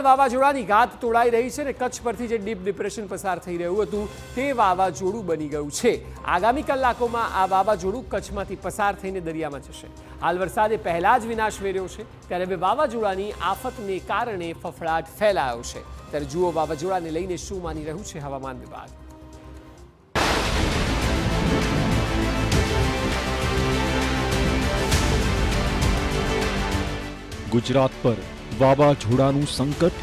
વાવાઝોડાની ગાત તોડાઈ રહી છે ને કચ્છ પરથી જે ડીપ ડિપ્રેશન પસાર થઈ રહ્યું હતું તે વાવાઝોડું બની ગયું છે। આગામી કલાકોમાં આ વાવાઝોડું કચ્છમાંથી પસાર થઈને દરિયામાં જશે। હાલ વરસાદે પહેલા જ વિનાશ વેર્યો છે ત્યારે હવે વાવાઝોડાની આફતને કારણે ફફડાટ ફેલાયો છે। ત્યારે જુઓ વાવાઝોડાને લઈને શું માની રહ્યું છે હવામાન વિભાગ। गुजरात पर वावाझोड़ाનું संकट।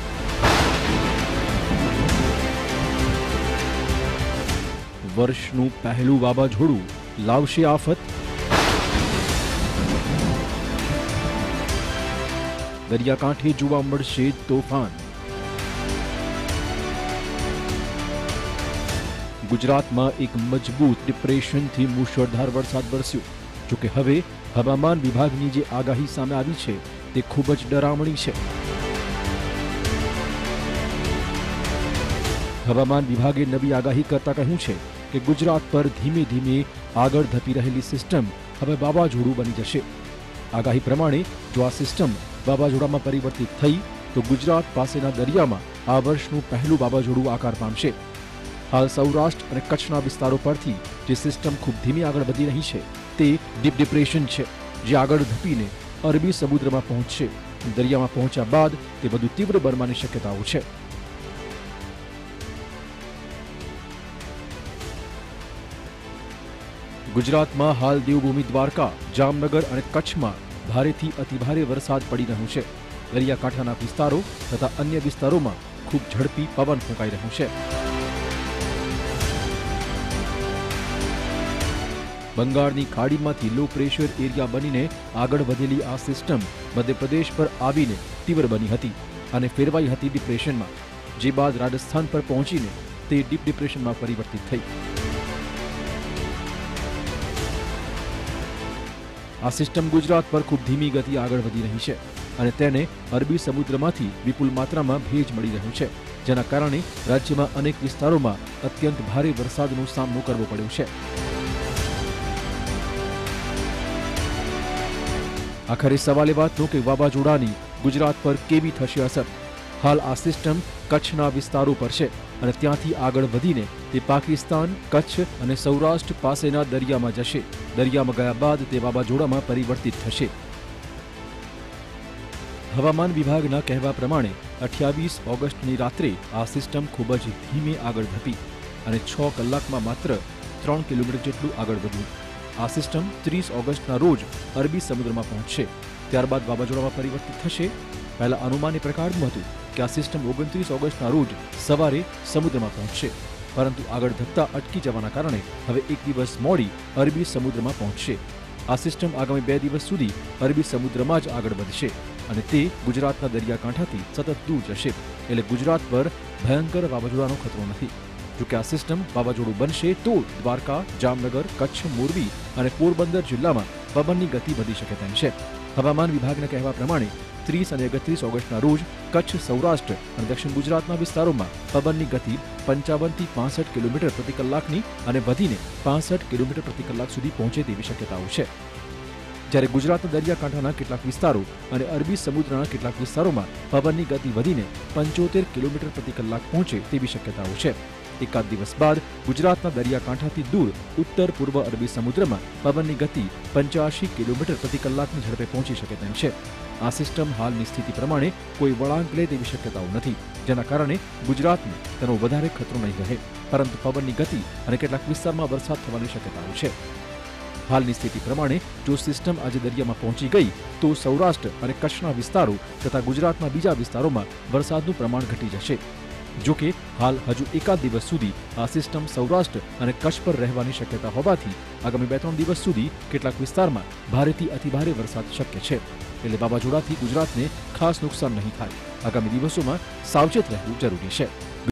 વર્ષનું પહેલું વાવાઝોડું લાવશે આફત। દરિયાકાંઠે જોવા મળશે તોફાન। ગુજરાતમાં એક મજબૂત ડિપ્રેશનથી મુશળધાર વરસાદ વરસ્યો। જોકે હવે હવામાન વિભાગની જે આગાહી સામે આવી છે તે ખૂબ જ ડરામણી છે। હવામાન વિભાગે નવી આગાહી કરતા કહ્યું છે કે ગુજરાત પર ધીમે ધીમે આગળ ધપી રહેલી સિસ્ટમ હવે વાવાઝોડું બની જશે। આગાહી પ્રમાણે જો આ સિસ્ટમ વાવાઝોડામાં પરિવર્તિત થઈ તો ગુજરાત પાસેના દરિયામાં આ વર્ષનું પહેલું વાવાઝોડું આકાર પામશે। હાલ સૌરાષ્ટ્ર અને કચ્છના વિસ્તારો પરથી જે સિસ્ટમ ખૂબ ધીમી આગળ વધી રહી છે તે ડીપ ડિપ્રેશન છે, જે આગળ ધપીને અરબી સમુદ્રમાં પહોંચશે। દરિયામાં પહોંચ્યા બાદ તે વધુ તીવ્ર બનવાની શક્યતાઓ છે। ગુજરાતમાં હાલ દેવભૂમિ દ્વારકા, જામનગર અને કચ્છમાં ભારેથી અતિભારે વરસાદ પડી રહ્યો છે। દરિયાકાંઠાના વિસ્તારો તથા અન્ય વિસ્તારોમાં ખૂબ ઝડપી પવન ફૂંકાઈ રહ્યો છે। બંગાળની ખાડીમાંથી લો પ્રેશર એરિયા બનીને આગળ વધેલી આ સિસ્ટમ મધ્યપ્રદેશ પર આવીને તીવ્ર બની હતી અને ફેરવાઈ હતી ડિપ્રેશનમાં, જે બાદ રાજસ્થાન પર પહોંચીને તે ડીપ ડિપ્રેશનમાં પરિવર્તિત થઈ। આ સિસ્ટમ ગુજરાત પર ખૂબ ધીમી ગતિ આગળ વધી રહી છે અને તેને અરબી સમુદ્રમાંથી વિપુલ માત્રામાં ભેજ મળી રહ્યો છે, જેના કારણે રાજ્યમાં અનેક વિસ્તારોમાં અત્યંત ભારે વરસાદનો સામનો કરવો પડ્યો છે। આખરે સવાલ એ વાતનો કે વાવાઝોડાની ગુજરાત પર કેવી થશે અસર। હાલ આ સિસ્ટમ કચ્છના વિસ્તારો પર છે અને ત્યાંથી આગળ વધીને તે પાકિસ્તાન, કચ્છ અને સૌરાષ્ટ્ર પાસેના દરિયામાં જશે। દરિયામાં ગયા બાદ તે વાવાઝોડામાં પરિવર્તિત થશે। હવામાન વિભાગના કહેવા પ્રમાણે 28 ઓગસ્ટની રાત્રે આ સિસ્ટમ ખૂબ જ ધીમે આગળ ધપી અને 6 કલાકમાં માત્ર 3 કિલોમીટર જેટલું આગળ વધ્યું। આ સિસ્ટમ 30 ઓગસ્ટના રોજ અરબી સમુદ્રમાં પહોંચશે, ત્યારબાદ વાવાઝોડામાં પરિવર્તિત થશે। પહેલા અનુમાન એ પ્રકારનું હતું કે આ સિસ્ટમ 29 ઓગસ્ટના રોજ સવારે સમુદ્રમાં પહોંચશે, પરંતુ આગળ ધપતા અટકી જવાના કારણે હવે એક દિવસ મોડી અરબી સમુદ્રમાં પહોંચશે। આ સિસ્ટમ આગામી 2 દિવસ સુધી અરબી સમુદ્રમાં જ આગળ વધશે અને તે ગુજરાતના દરિયાકાંઠાથી સતત દૂર જશે, એટલે ગુજરાત પર ભયંકર વાવાઝોડાનો ખતરો નથી। જોકે આ સિસ્ટમ વાવાઝોડું બનશે તો દ્વારકા, જામનગર, કચ્છ, મોરબી અને પોરબંદર જિલ્લામાં પવનની ગતિ વધી શકે તેમ છે। હવામાન વિભાગના કહેવા પ્રમાણે 30 અને 31 ઓગસ્ટના રોજ કચ્છ, સૌરાષ્ટ્ર અને દક્ષિણ ગુજરાતના વિસ્તારોમાં પવનની ગતિ 55 થી 65 કિલોમીટર પ્રતિ કલાકની અને વધીને 65 કિલોમીટર પ્રતિ કલાક સુધી પહોંચે તેવી શક્યતાઓ છે। જ્યારે ગુજરાતના દરિયાકાંઠાના કેટલાક વિસ્તારો અને અરબી સમુદ્રના કેટલાક વિસ્તારોમાં પવનની ગતિ વધીને 75 કિલોમીટર પ્રતિ કલાક પહોંચે તેવી શક્યતાઓ છે। એકાદ દિવસ બાદ ગુજરાતના દરિયાકાંઠાથી દૂર ઉત્તર પૂર્વ અરબી સમુદ્રમાં પવનની ગતિ 85 કિલોમીટર પ્રતિ કલાકની ઝડપે પહોંચી શકે તેમ છે। આ સિસ્ટમ હાલની સ્થિતિ પ્રમાણે કોઈ વળાંક લે તેવી શક્યતાઓ નથી, જેના કારણે ગુજરાતને તેનો વધારે ખતરો નહીં રહે, પરંતુ પવનની ગતિ અને કેટલાક વિસ્તારમાં વરસાદ થવાની શક્યતાઓ છે। હાલની સ્થિતિ પ્રમાણે જો સિસ્ટમ આજે દરિયામાં પહોંચી ગઈ તો સૌરાષ્ટ્ર અને કચ્છના વિસ્તારો તથા ગુજરાતના બીજા વિસ્તારોમાં વરસાદનું પ્રમાણ ઘટી જશે। જોકે હાલ હજુ એકાદ દિવસ સુધી આ સિસ્ટમ સૌરાષ્ટ્ર અને કચ્છ પર રહેવાની શક્યતા હોવાથી આગામી 2-3 દિવસ સુધી કેટલાક વિસ્તારમાં ભારેથી અતિભારે વરસાદ શક્ય છે, એટલે વાવાઝોડાથી ગુજરાતને ખાસ નુકસાન નહીં થાય। આગામી દિવસોમાં સાવચેત રહેવું જરૂરી છે।